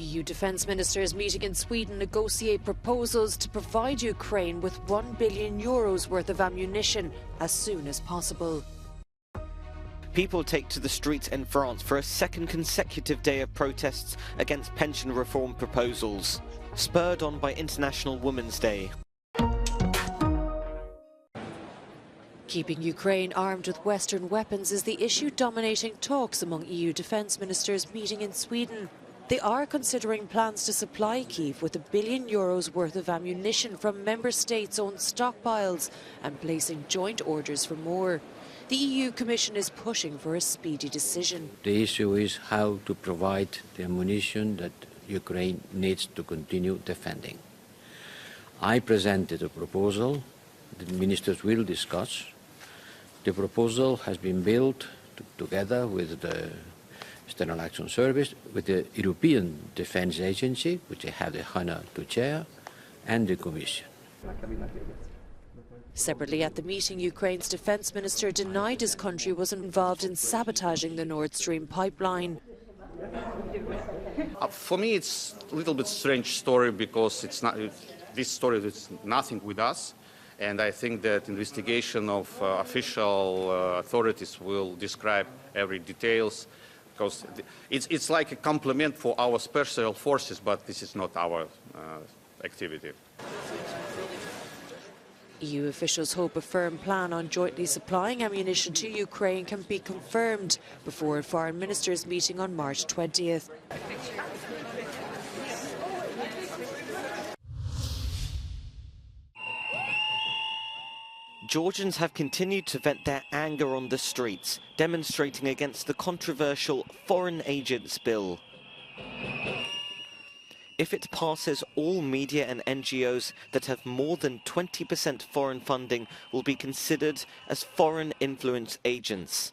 EU defence ministers meeting in Sweden negotiate proposals to provide Ukraine with €1 billion worth of ammunition as soon as possible. People take to the streets in France for a second consecutive day of protests against pension reform proposals, spurred on by International Women's Day. Keeping Ukraine armed with Western weapons is the issue dominating talks among EU defence ministers meeting in Sweden. They are considering plans to supply Kyiv with €1 billion worth of ammunition from member states' own stockpiles and placing joint orders for more. The EU Commission is pushing for a speedy decision. The issue is how to provide the ammunition that Ukraine needs to continue defending. I presented a proposal the ministers will discuss. The proposal has been built together with the External Action Service, with the European Defence Agency, which I have the honour to chair, and the Commission. Separately at the meeting, Ukraine's defence minister denied his country was involved in sabotaging the Nord Stream pipeline. For me, it's a little bit strange story because this story is nothing with us. And I think that investigation of official authorities will describe every details, because it's like a compliment for our special forces, but this is not our activity. EU officials hope a firm plan on jointly supplying ammunition to Ukraine can be confirmed before a foreign ministers meeting on March 20th. Georgians have continued to vent their anger on the streets, demonstrating against the controversial Foreign Agents Bill. If it passes, all media and NGOs that have more than 20% foreign funding will be considered as foreign influence agents.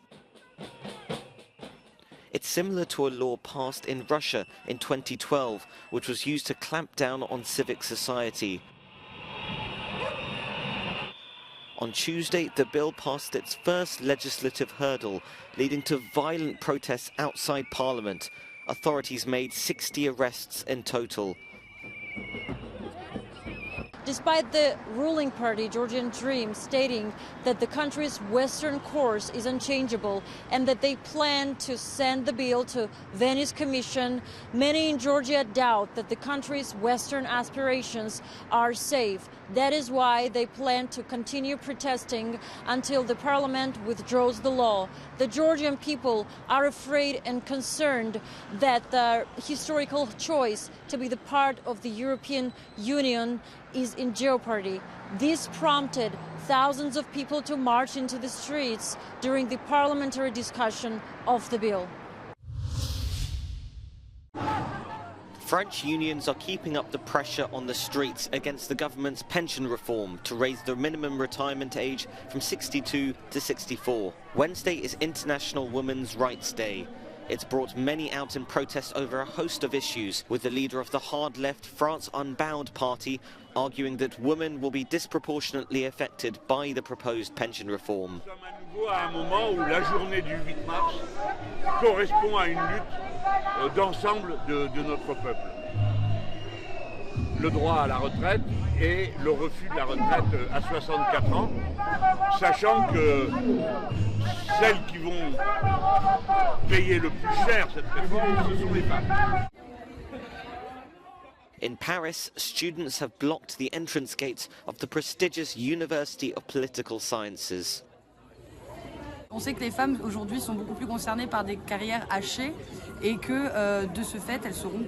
It's similar to a law passed in Russia in 2012, which was used to clamp down on civic society. On Tuesday, the bill passed its first legislative hurdle, leading to violent protests outside Parliament. Authorities made 60 arrests in total. Despite the ruling party, Georgian Dream, stating that the country's Western course is unchangeable and that they plan to send the bill to Venice Commission, many in Georgia doubt that the country's Western aspirations are safe. That is why they plan to continue protesting until the parliament withdraws the law. The Georgian people are afraid and concerned that the historical choice to be the part of the European Union is in jeopardy. This prompted thousands of people to march into the streets during the parliamentary discussion of the bill. French unions are keeping up the pressure on the streets against the government's pension reform to raise the minimum retirement age from 62 to 64. Wednesday is International Women's Rights Day. It's brought many out in protest over a host of issues, with the leader of the hard-left France Unbound party arguing that women will be disproportionately affected by the proposed pension reform. Nous sommes à nouveau à un moment où la journée du 8 mars correspond à une lutte d'ensemble de notre peuple. Le droit à la retraite et le refus de la retraite à 64 ans, sachant que celles qui vont payer le plus cher cette réforme, ce sont les femmes. In Paris, students have blocked the entrance gates of the prestigious University of Political Sciences. On sait que les femmes aujourd'hui sont beaucoup plus concernées par des carrières hachées et que de ce fait, elles seront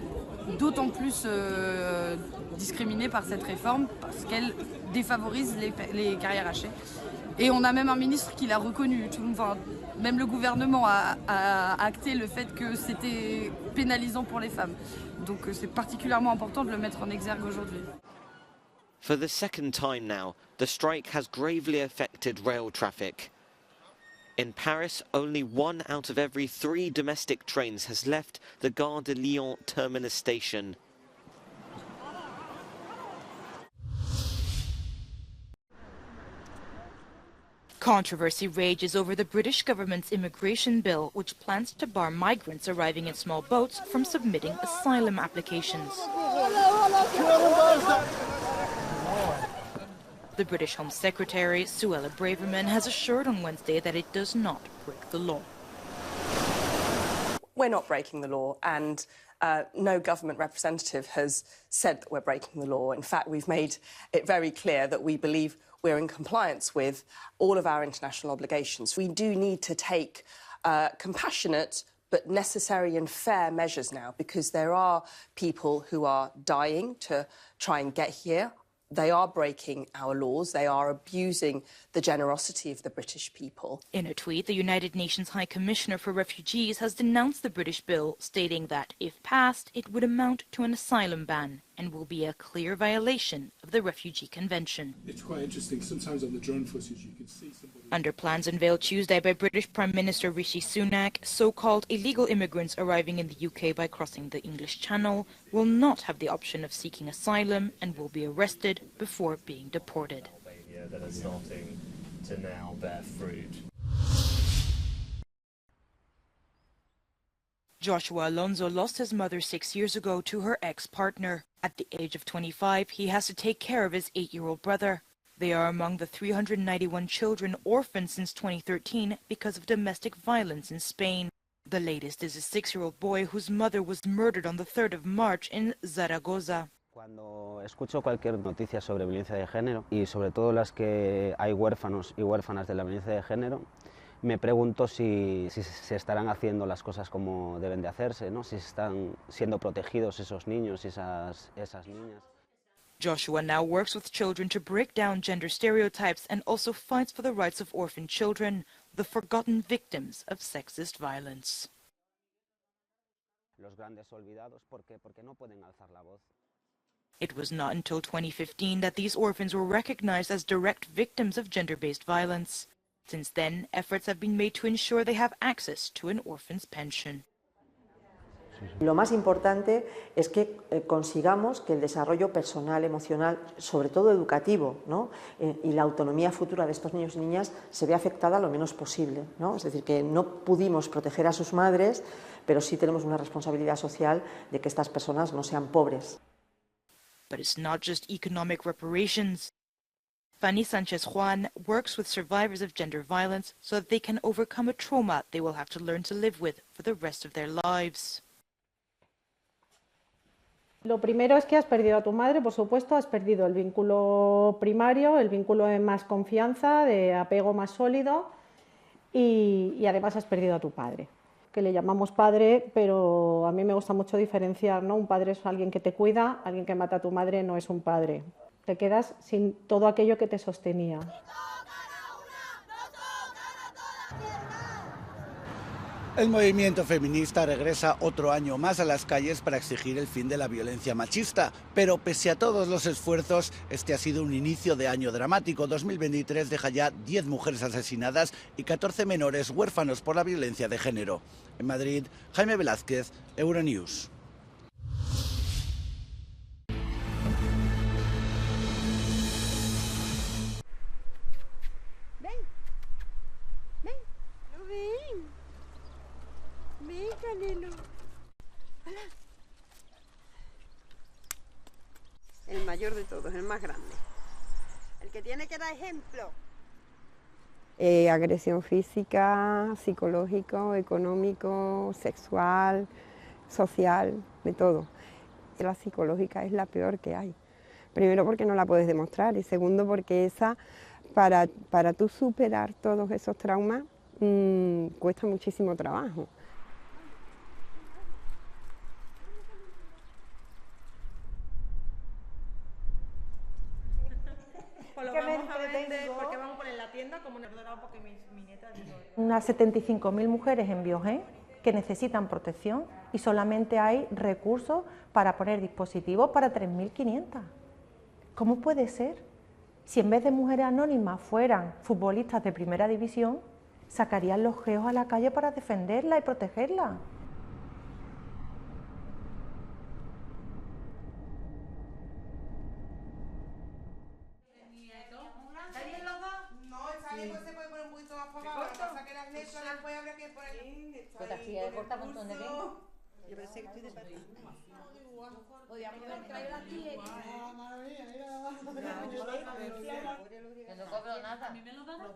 d'autant plus discriminées par cette réforme parce qu'elle défavorise les carrières hachées. Et on a même un ministre qui l'a reconnu. Enfin, même le gouvernement a acté le fait que c'était pénalisant pour les femmes. Donc c'est particulièrement important de le mettre en exergue aujourd'hui. For the second time now, the strike has gravely affected rail traffic. In Paris, only 1 out of every 3 domestic trains has left the Gare de Lyon terminus station. Controversy rages over the British government's immigration bill, which plans to bar migrants arriving in small boats from submitting asylum applications. The British Home Secretary, Suella Braverman, has assured on Wednesday that it does not break the law. We're not breaking the law, and no government representative has said that we're breaking the law. In fact, we've made it very clear that we believe we're in compliance with all of our international obligations. We do need to take compassionate but necessary and fair measures now, because there are people who are dying to try and get here. They are breaking our laws. They are abusing the generosity of the British people. In a tweet, the United Nations High Commissioner for Refugees has denounced the British bill, stating that, if passed, it would amount to an asylum ban and will be a clear violation of the Refugee Convention. It's quite interesting. Sometimes on the drone footage you can see somebody... Under plans unveiled Tuesday by British Prime Minister Rishi Sunak, so-called illegal immigrants arriving in the UK by crossing the English Channel will not have the option of seeking asylum and will be arrested before being deported. That are starting to now bear fruit. Joshua Alonso lost his mother 6 years ago to her ex-partner. At the age of 25, he has to take care of his 8-year-old brother. They are among the 391 children orphaned since 2013 because of domestic violence in Spain. The latest is a 6-year-old boy whose mother was murdered on the 3rd of March in Zaragoza. Cuando escucho cualquier noticia sobre violencia de género, y sobre todo las que hay huérfanos y huérfanas de la violencia de género, me pregunto si se estarán haciendo las cosas como deben de hacerse, ¿no? Si están siendo protegidos esos niños y esas niñas. Joshua now works with children to break down gender stereotypes and also fights for the rights of orphaned children, the forgotten victims of sexist violence. Los grandes olvidados, porque no pueden alzar la voz. It was not until 2015 that these orphans were recognized as direct victims of gender-based violence. Since then, efforts have been made to ensure they have access to an orphan's pension. Lo más importante es que consigamos que el desarrollo personal, emocional, sobre todo educativo, ¿no? Y la autonomía futura de estos niños y niñas se vea afectada lo menos posible, ¿no? Es decir, que no pudimos proteger a sus madres, pero sí tenemos una responsabilidad social de que estas personas no sean pobres. But it's not just economic reparations. Fanny Sanchez Juan works with survivors of gender violence so that they can overcome a trauma they will have to learn to live with for the rest of their lives. Lo primero es que has perdido a tu madre, por supuesto, has perdido el vínculo primario, el vínculo de más confianza, de apego más sólido y además has perdido a tu padre, que le llamamos padre, pero a mí me gusta mucho diferenciar, ¿no? Un padre es alguien que te cuida, alguien que mata a tu madre no es un padre. Te quedas sin todo aquello que te sostenía. El movimiento feminista regresa otro año más a las calles para exigir el fin de la violencia machista, pero pese a todos los esfuerzos, este ha sido un inicio de año dramático. 2023 deja ya 10 mujeres asesinadas y 14 menores huérfanos por la violencia de género. En Madrid, Jaime Velázquez, Euronews. El mayor de todos, el más grande. El que tiene que dar ejemplo. Agresión física, psicológico, económico, sexual, social, de todo. La psicológica es la peor que hay. Primero porque no la puedes demostrar y segundo porque esa, para tú superar todos esos traumas, cuesta muchísimo trabajo. Porque vamos a poner la tienda como porque mi nieta... Unas 75.000 mujeres en Biogen que necesitan protección y solamente hay recursos para poner dispositivos para 3.500. ¿Cómo puede ser? Si en vez de mujeres anónimas fueran futbolistas de primera división, sacarían los geos a la calle para defenderla y protegerla.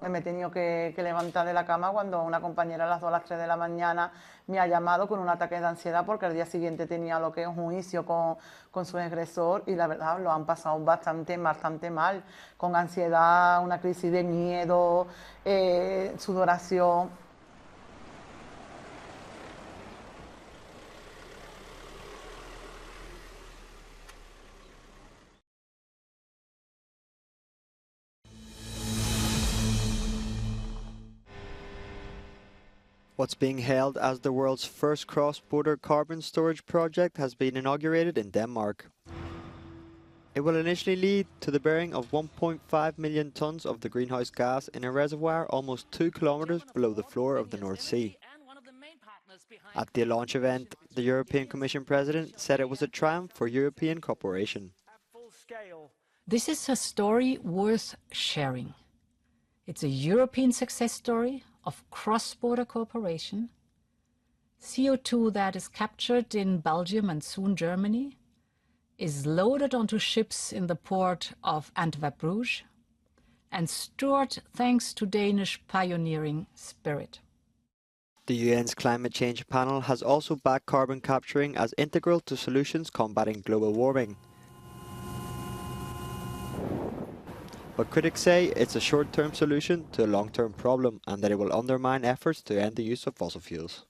Me he tenido que levantar de la cama cuando una compañera a las 2 o las 3 de la mañana me ha llamado con un ataque de ansiedad porque al día siguiente tenía lo que es un juicio con su agresor y la verdad lo han pasado bastante mal, con ansiedad, una crisis de miedo, sudoración. What's being hailed as the world's first cross-border carbon storage project has been inaugurated in Denmark. It will initially lead to the burning of 1.5 million tons of the greenhouse gas in a reservoir almost 2 kilometers below the floor of the North Sea. At the launch event, the European Commission President said it was a triumph for European cooperation. This is a story worth sharing. It's a European success story of cross-border cooperation, CO2 that is captured in Belgium and soon Germany, is loaded onto ships in the port of Antwerp-Bruges, and stored thanks to Danish pioneering spirit. The UN's climate change panel has also backed carbon capturing as integral to solutions combating global warming. But critics say it's a short-term solution to a long-term problem and that it will undermine efforts to end the use of fossil fuels.